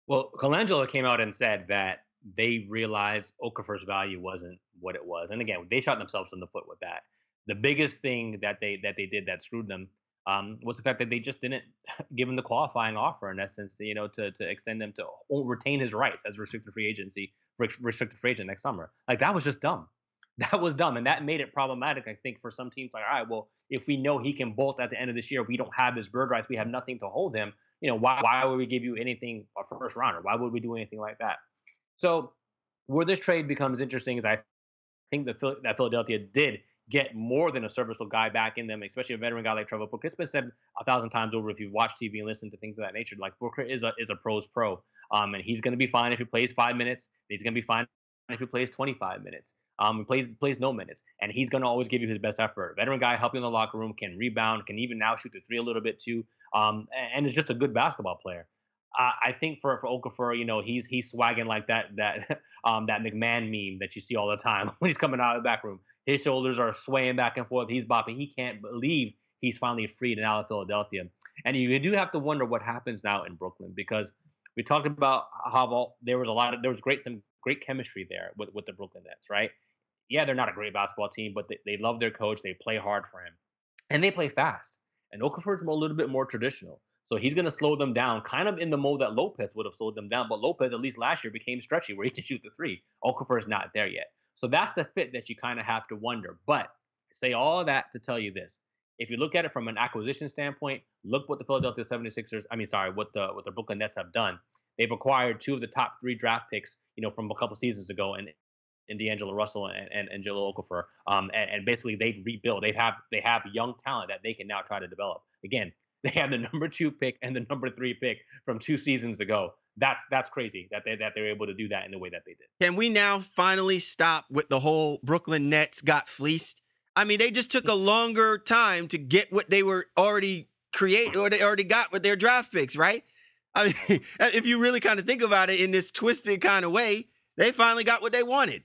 Well, Colangelo came out and said that they realized Okafor's value wasn't what it was. And again, they shot themselves in the foot with that. The biggest thing that they did that screwed them was the fact that they just didn't give him the qualifying offer, in essence, to extend them to retain his rights as restricted free agent next summer. Like, that was just dumb. That was dumb, and that made it problematic, I think, for some teams. Like, all right, well, if we know he can bolt at the end of this year, we don't have his bird rights, we have nothing to hold him. Why would we give you anything a first rounder? Why would we do anything like that? So, where this trade becomes interesting is I think that Philadelphia did get more than a serviceable guy back in them, especially a veteran guy like Trevor Booker. It's been said 1,000 times over if you watch TV and listen to things of that nature. Like Booker is a pro's pro, and he's going to be fine if he plays 5 minutes. He's going to be fine if he plays 25 minutes. He plays no minutes, and he's going to always give you his best effort. Veteran guy helping in the locker room, can rebound, can even now shoot the three a little bit too, and is just a good basketball player. I think for Okafor, he's swagging like that McMahon meme that you see all the time when he's coming out of the back room. His shoulders are swaying back and forth. He's bopping. He can't believe he's finally freed and out of Philadelphia. And you do have to wonder what happens now in Brooklyn, because we talked about how there was some great chemistry there with the Brooklyn Nets, right? Yeah, they're not a great basketball team, but they love their coach. They play hard for him, and they play fast. And Okafor's a little bit more traditional. So he's going to slow them down, kind of in the mode that Lopez would have slowed them down. But Lopez, at least last year, became stretchy where he can shoot the three. Okafor is not there yet. So that's the fit that you kind of have to wonder. But I say all of that to tell you this. If you look at it from an acquisition standpoint, look what the Philadelphia 76ers, what the Brooklyn Nets have done. They've acquired two of the top three draft picks, from a couple seasons ago, and D'Angelo Russell and Jahlil Okafor. And basically they've rebuilt. They have young talent that they can now try to develop. Again, they have the number 2 pick and the number 3 pick from 2 seasons ago. That's crazy that they're able to do that in the way that they did.
Can we now finally stop with the whole Brooklyn Nets got fleeced? I mean, they just took a longer time to get what they were already or they already got with their draft picks, right? I mean, if you really kind of think about it in this twisted kind of way, they finally got what they wanted.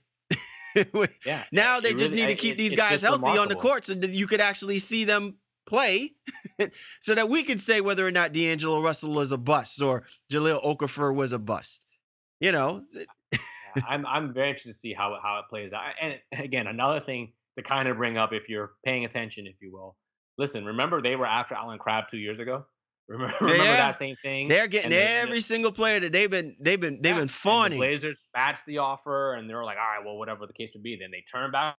Yeah.
Now they just need to keep these guys healthy on the court so that you could actually see them play so that we could say whether or not D'Angelo Russell was a bust or Jahlil Okafor was a bust.
I'm very interested to see how it plays out. And again, another thing to kind of bring up, if you're paying attention, if you will, listen. Remember they were after Allen Crabbe 2 years ago. Remember that same thing.
They're getting every single player that they've been fawning.
The Blazers matched the offer, and they were like, all right, well, whatever the case would be. Then they turn back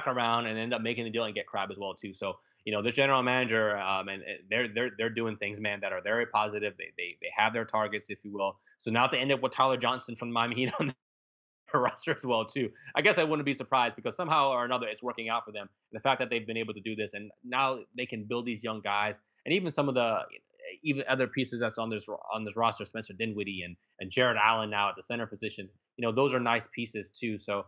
around and end up making the deal and get Crabbe as well too. So this general manager, and they're doing things, man, that are very positive. They have their targets, if you will. So now they end up with Tyler Johnson from Miami Heat on their roster as well too. I guess I wouldn't be surprised, because somehow or another it's working out for them. And the fact that they've been able to do this, and now they can build these young guys, and even some of the other pieces that's on this roster, Spencer Dinwiddie and Jared Allen now at the center position. Those are nice pieces too. So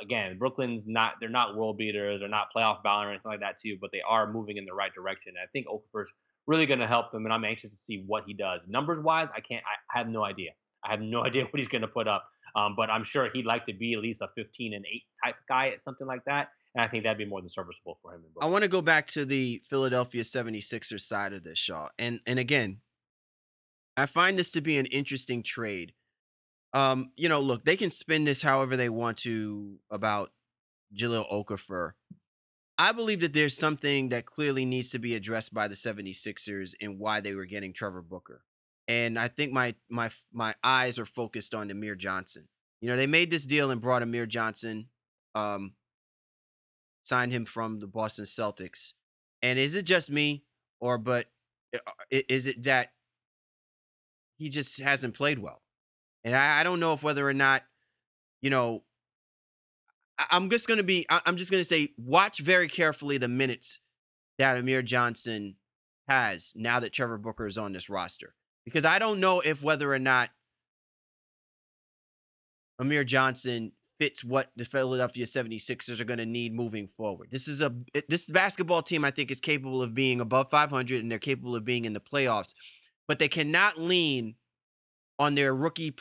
again, Brooklyn's they're not world beaters, they're not playoff bound or anything like that too, but they are moving in the right direction. And I think Okafor's really going to help them, and I'm anxious to see what he does. Numbers wise, I have no idea. I have no idea what he's going to put up. But I'm sure he'd like to be at least a 15 and 8 type guy at something like that. And I think that'd be more than serviceable for him.
I want to go back to the Philadelphia 76ers side of this, Shaw. And again, I find this to be an interesting trade. Look, they can spin this however they want to about Jahlil Okafor. I believe that there's something that clearly needs to be addressed by the 76ers in why they were getting Trevor Booker. And I think my eyes are focused on Amir Johnson. They made this deal and brought Amir Johnson, signed him from the Boston Celtics. And is it just me, but is it that he just hasn't played well? And I don't know if whether or not, I'm just going to say, watch very carefully the minutes that Amir Johnson has now that Trevor Booker is on this roster. Because I don't know if whether or not Amir Johnson fits what the Philadelphia 76ers are going to need moving forward. This basketball team, I think, is capable of being above 500, and they're capable of being in the playoffs. But they cannot lean on their rookie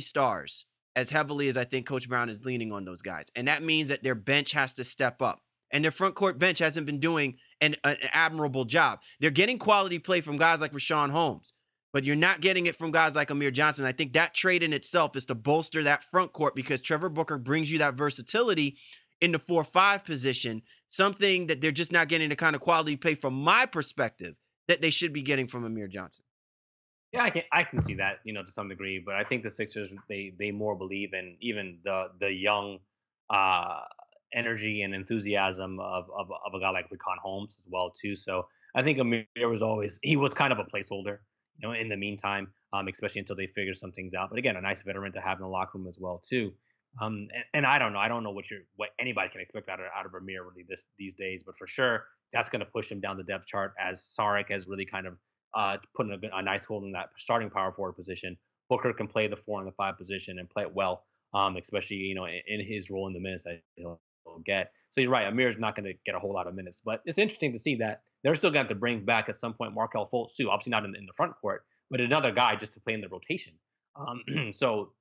stars as heavily as I think Coach Brown is leaning on those guys. And that means that their bench has to step up. And their front court bench hasn't been doing an admirable job. They're getting quality play from guys like Rashawn Holmes, but you're not getting it from guys like Amir Johnson. I think that trade in itself is to bolster that front court, because Trevor Booker brings you that versatility in the 4-5 position, something that they're just not getting the kind of quality play from my perspective that they should be getting from Amir Johnson.
Yeah, I can see that, to some degree, but I think the Sixers, they more believe in even the young uh, energy and enthusiasm of a guy like Rickon Holmes as well too. So I think Amir he was kind of a placeholder, in the meantime, especially until they figure some things out. But again, a nice veteran to have in the locker room as well too. And I don't know. I don't know what anybody can expect out of Amir really these days, but for sure that's going to push him down the depth chart as Sarek has really kind of putting a nice hold in that starting power forward position. Booker can play the 4 and the 5 position and play it well, especially in his role in the minutes that he'll get. So you're right, Amir's not going to get a whole lot of minutes, but it's interesting to see that they're still going to have to bring back at some point Markelle Fultz too. Obviously not in the front court, but another guy just to play in the rotation. So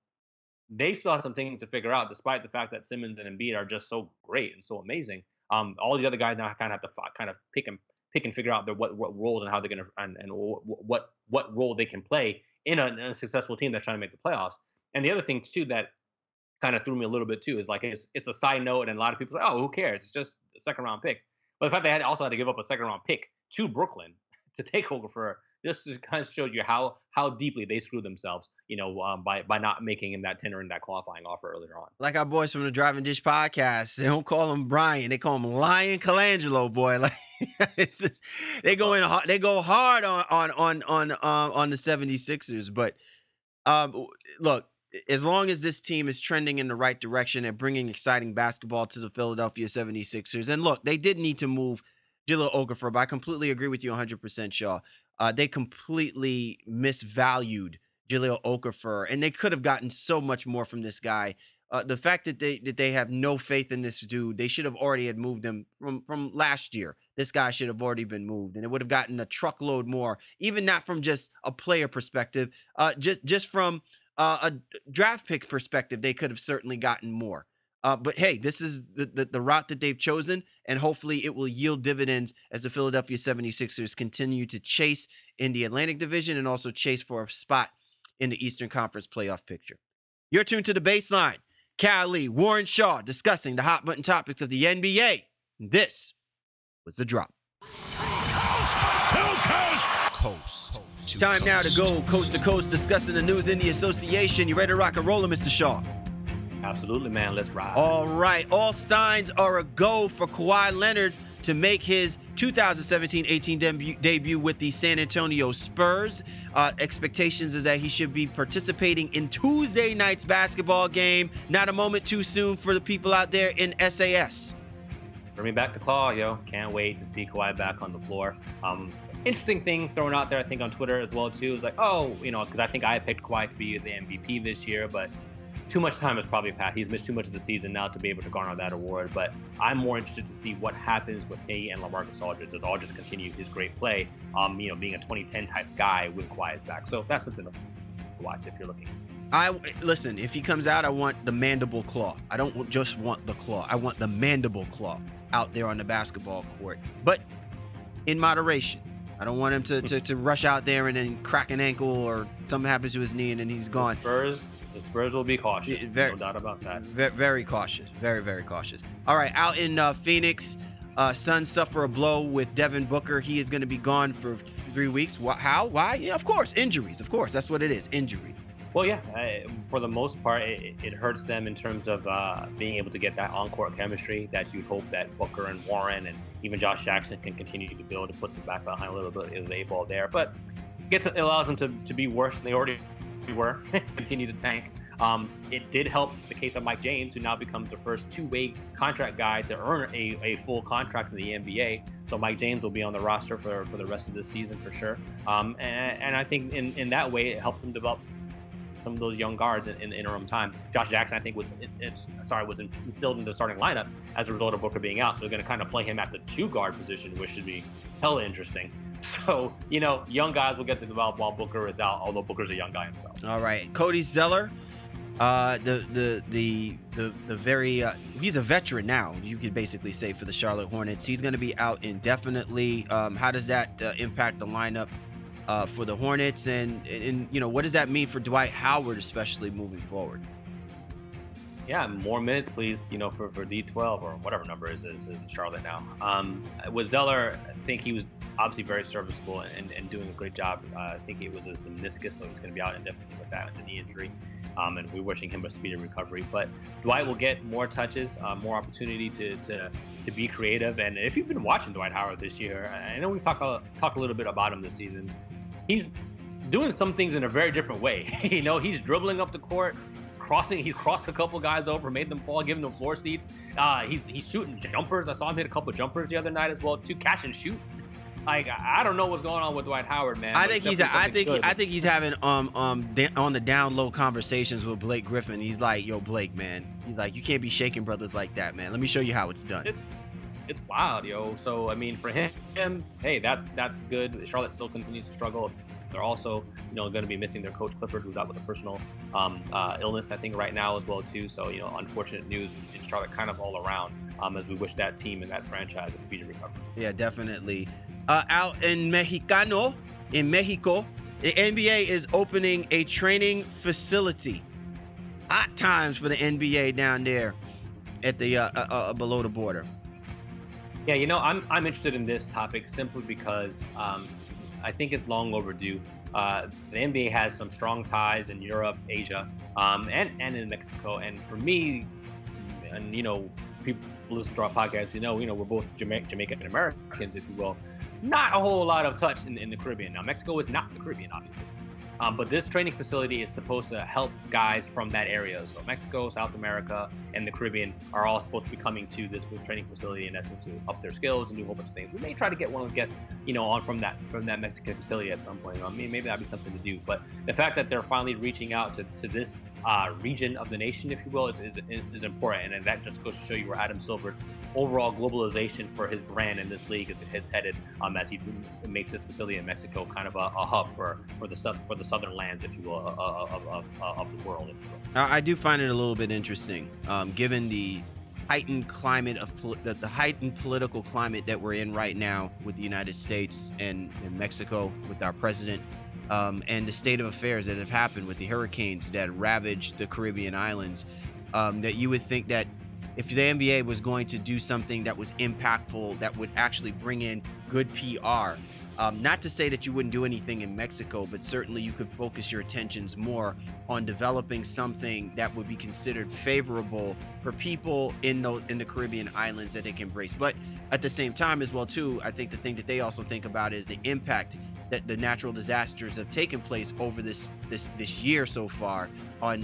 they still have some things to figure out, despite the fact that Simmons and Embiid are just so great and so amazing. All the other guys now kind of have to kind of pick and figure out what roles and how they're going to and what role they can play in a successful team that's trying to make the playoffs. And the other thing too that kind of threw me a little bit too is like it's a side note, and a lot of people say, oh, who cares? It's just a second round pick. But the fact they also had to give up a second round pick to Brooklyn to take Okafor, this just kind of shows you how deeply they screwed themselves, by not making him that tender in that qualifying offer earlier on.
Like our boys from the Driving Dish podcast, they don't call him Brian, they call him Lion Colangelo, boy. Like it's just, they go hard on the 76ers. But look, as long as this team is trending in the right direction and bringing exciting basketball to the Philadelphia 76ers, and look, they did need to move Jahlil Okafor, but I completely agree with you 100%, Shaw. They completely misvalued Jahlil Okafor, and they could have gotten so much more from this guy. The fact that they have no faith in this dude, they should have already had moved him from last year. This guy should have already been moved, and it would have gotten a truckload more, even not from just a player perspective, just from a draft pick perspective. They could have certainly gotten more. But hey, this is the route that they've chosen, and hopefully it will yield dividends as the Philadelphia 76ers continue to chase in the Atlantic Division and also chase for a spot in the Eastern Conference playoff picture. You're tuned to The Baseline. Cal Lee, Warren Shaw discussing the hot button topics of the NBA. This was The Drop. It's time now to go coast to coast discussing the news in the association. You ready to rock and roll, Mr. Shaw?
Absolutely, man. Let's ride.
All right. All signs are a go for Kawhi Leonard to make his 2017-18 debut with the San Antonio Spurs. Expectations is that he should be participating in Tuesday night's basketball game. Not a moment too soon for the people out there in SAS.
Bring me back to Claw, yo. Can't wait to see Kawhi back on the floor. Interesting thing thrown out there, I think, on Twitter as well, too, is like, because I think I picked Kawhi to be the MVP this year, but too much time has probably passed. He's missed too much of the season now to be able to garner that award. But I'm more interested to see what happens with he and LaMarcus Aldridge. Does Aldridge continue his great play, being a 2010 type guy with Kawhi's back? So that's something to watch if you're looking.
Listen, if he comes out, I want the mandible claw. I don't just want the claw. I want the mandible claw out there on the basketball court, but in moderation. I don't want him to rush out there and then crack an ankle or something happens to his knee and then he's gone.
The Spurs will be cautious. No doubt about that.
Very cautious. Very, very cautious. All right, out in Phoenix, Suns suffer a blow with Devin Booker. He is going to be gone for 3 weeks. How? Why? Yeah, of course, injuries. Of course, that's what it is, injury.
Well, yeah, for the most part, it hurts them in terms of being able to get that on-court chemistry that you'd hope that Booker and Warren and even Josh Jackson can continue to build and put some back behind a little bit of the eight ball there. But it allows them to be worse than they already were, continue to tank. It did help the case of Mike James, who now becomes the first two-way contract guy to earn a full contract in the NBA. So Mike James will be on the roster for the rest of this season for sure. And I think in that way, it helps them develop some of those young guards in the interim time. Josh Jackson, I think, was instilled in the starting lineup as a result of Booker being out. So they're going to kind of play him at the two guard position, which should be hella interesting. So, young guys will get to develop while Booker is out, although Booker's a young guy himself.
All right. Cody Zeller, he's a veteran now, you could basically say, for the Charlotte Hornets. He's going to be out indefinitely. How does that impact the lineup for the Hornets? And what does that mean for Dwight Howard, especially moving forward?
Yeah, more minutes, please, for D12 or whatever number is in Charlotte now. With Zeller, I think he was obviously very serviceable and doing a great job. I think it was a meniscus, so he's going to be out indefinitely with that, with the knee injury. and we're wishing him a speedy recovery. But Dwight will get more touches, more opportunity to be creative. And if you've been watching Dwight Howard this year, I know we talk a little bit about him this season. He's doing some things in a very different way. He's dribbling up the court, he's crossed a couple guys over, made them fall, giving them floor seats. He's shooting jumpers. I saw him hit a couple jumpers the other night as well too, catch and shoot. Like, I don't know what's going on with Dwight Howard, man.
I think he's having on the down low conversations with Blake Griffin. He's like, yo, Blake, man. He's like, you can't be shaking brothers like that, man. Let me show you how it's done.
It's wild, yo. So I mean, for him, hey, that's good. Charlotte still continues to struggle. They're also, going to be missing their coach Clifford, who's out with a personal illness, I think, right now as well too. So unfortunate news in Charlotte, kind of all around. As we wish that team and that franchise a speedy recovery.
Yeah, definitely. Out in Mexico, the NBA is opening a training facility. Hot times for the NBA down there at the below the border.
Yeah, I'm interested in this topic simply because I think it's long overdue. The NBA has some strong ties in Europe, Asia, and in Mexico. And for me, and people listen to our podcast, we're both Jamaican Americans, if you will. Not a whole lot of touch in the Caribbean. Now, Mexico is not the Caribbean, obviously. But this training facility is supposed to help guys from that area. So Mexico, South America, and the Caribbean are all supposed to be coming to this training facility in essence to up their skills and do a whole bunch of things. We may try to get one of the guests, on from that Mexican facility at some point. Maybe that'd be something to do. But the fact that they're finally reaching out to this region of the nation, if you will, is important. And that just goes to show you where Adam Silver's overall globalization for his brand in this league is headed, as he makes this facility in Mexico kind of a hub for the southern lands, if you will, of the world. If you will.
I do find it a little bit interesting, given the heightened climate of the heightened political climate that we're in right now with the United States and Mexico with our president, and the state of affairs that have happened with the hurricanes that ravaged the Caribbean islands, that you would think that if the NBA was going to do something that was impactful, that would actually bring in good PR, not to say that you wouldn't do anything in Mexico, but certainly you could focus your attentions more on developing something that would be considered favorable for people in the Caribbean islands that they can embrace. But at the same time as well too, I think the thing that they also think about is the impact that the natural disasters have taken place over this year so far on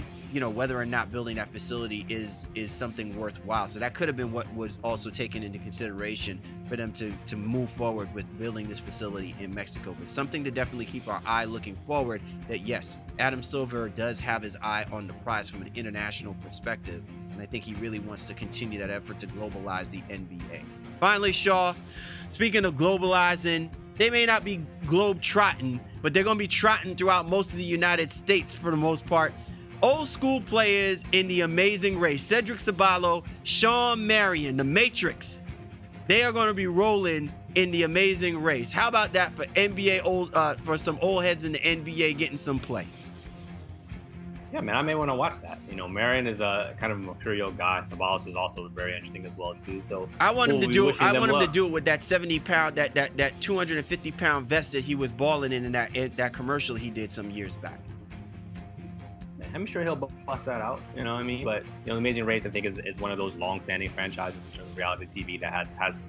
whether or not building that facility is something worthwhile. So that could have been what was also taken into consideration for them to move forward with building this facility in Mexico. But something to definitely keep our eye looking forward, that yes, Adam Silver does have his eye on the prize from an international perspective. And I think he really wants to continue that effort to globalize the NBA. Finally, Shaw, speaking of globalizing, they may not be globe trotting, but they're going to be trotting throughout most of the United States for the most part. Old school players in the Amazing Race, Cedric Ceballos, Shawn Marion, the Matrix, they are going to be rolling in the Amazing Race. How about that for for some old heads in the NBA getting some play?
Yeah, man, I may want to watch that. Marion is a kind of a mercurial guy. Ceballos is also very interesting as well too. So
I want him to do it. I want him to do it with that 70-pound, that 250-pound vest that he was balling in that commercial he did some years back.
I'm sure he'll bust that out, you know what I mean? But the Amazing Race, I think, is one of those long-standing franchises in terms of reality TV that has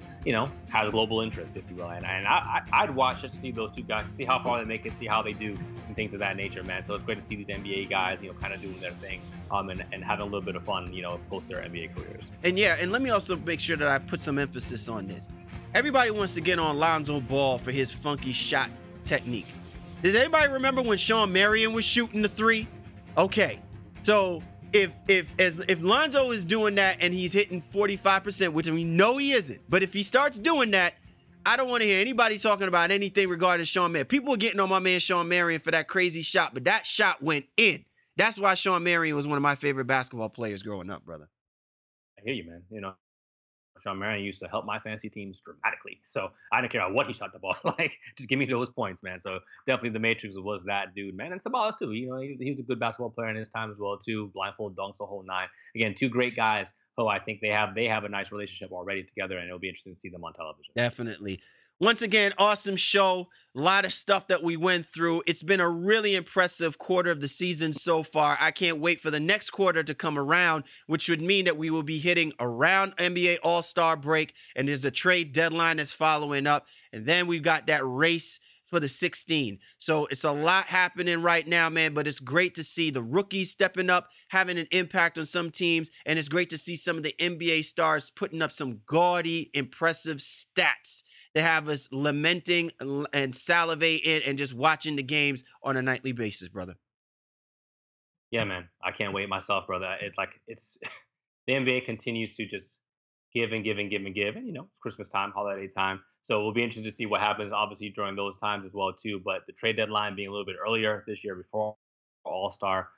global interest, if you will. And I'd watch just to see those two guys, see how far they make it, see how they do, and things of that nature, man. So it's great to see these NBA guys, kind of doing their thing, and having a little bit of fun, post their NBA careers.
And yeah, and let me also make sure that I put some emphasis on this. Everybody wants to get on Lonzo Ball for his funky shot technique. Does anybody remember when Shawn Marion was shooting the three? Okay, so if Lonzo is doing that and he's hitting 45%, which we know he isn't, but if he starts doing that, I don't want to hear anybody talking about anything regarding Shawn Marion. People are getting on my man Shawn Marion for that crazy shot, but that shot went in. That's why Shawn Marion was one of my favorite basketball players growing up, brother.
I hear you, man. Shawn Marion used to help my fantasy teams dramatically. So I didn't care what he shot the ball. Like, just give me those points, man. So definitely the Matrix was that dude, man. And Ceballos too. He was a good basketball player in his time as well too. Blindfold dunks, the whole nine. Again, two great guys who I think they have a nice relationship already together, and it'll be interesting to see them on television.
Definitely. Once again, awesome show. A lot of stuff that we went through. It's been a really impressive quarter of the season so far. I can't wait for the next quarter to come around, which would mean that we will be hitting around NBA All-Star break, and there's a trade deadline that's following up. And then we've got that race for the 16. So it's a lot happening right now, man, but it's great to see the rookies stepping up, having an impact on some teams, and it's great to see some of the NBA stars putting up some gaudy, impressive stats to have us lamenting and salivating and just watching the games on a nightly basis, brother.
Yeah, man. I can't wait myself, brother. It's the NBA continues to just give and give and give and give. And, it's Christmas time, holiday time. So we'll be interested to see what happens, obviously, during those times as well, too. But the trade deadline being a little bit earlier this year before All-Star,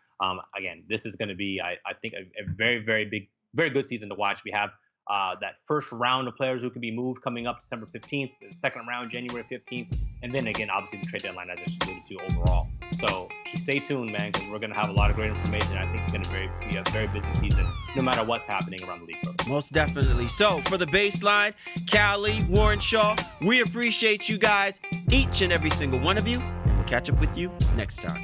again, this is going to be, I think, a very, very big, very good season to watch. We have that first round of players who can be moved coming up December 15th, the second round January 15th, and then again, obviously, the trade deadline, as I just alluded to, overall. So stay tuned, man, because we're going to have a lot of great information. I think it's going to be a very busy season, no matter what's happening around the league, bro.
Most definitely. So for the baseline, Callie, Warren Shaw, we appreciate you guys, each and every single one of you, and we'll catch up with you next time.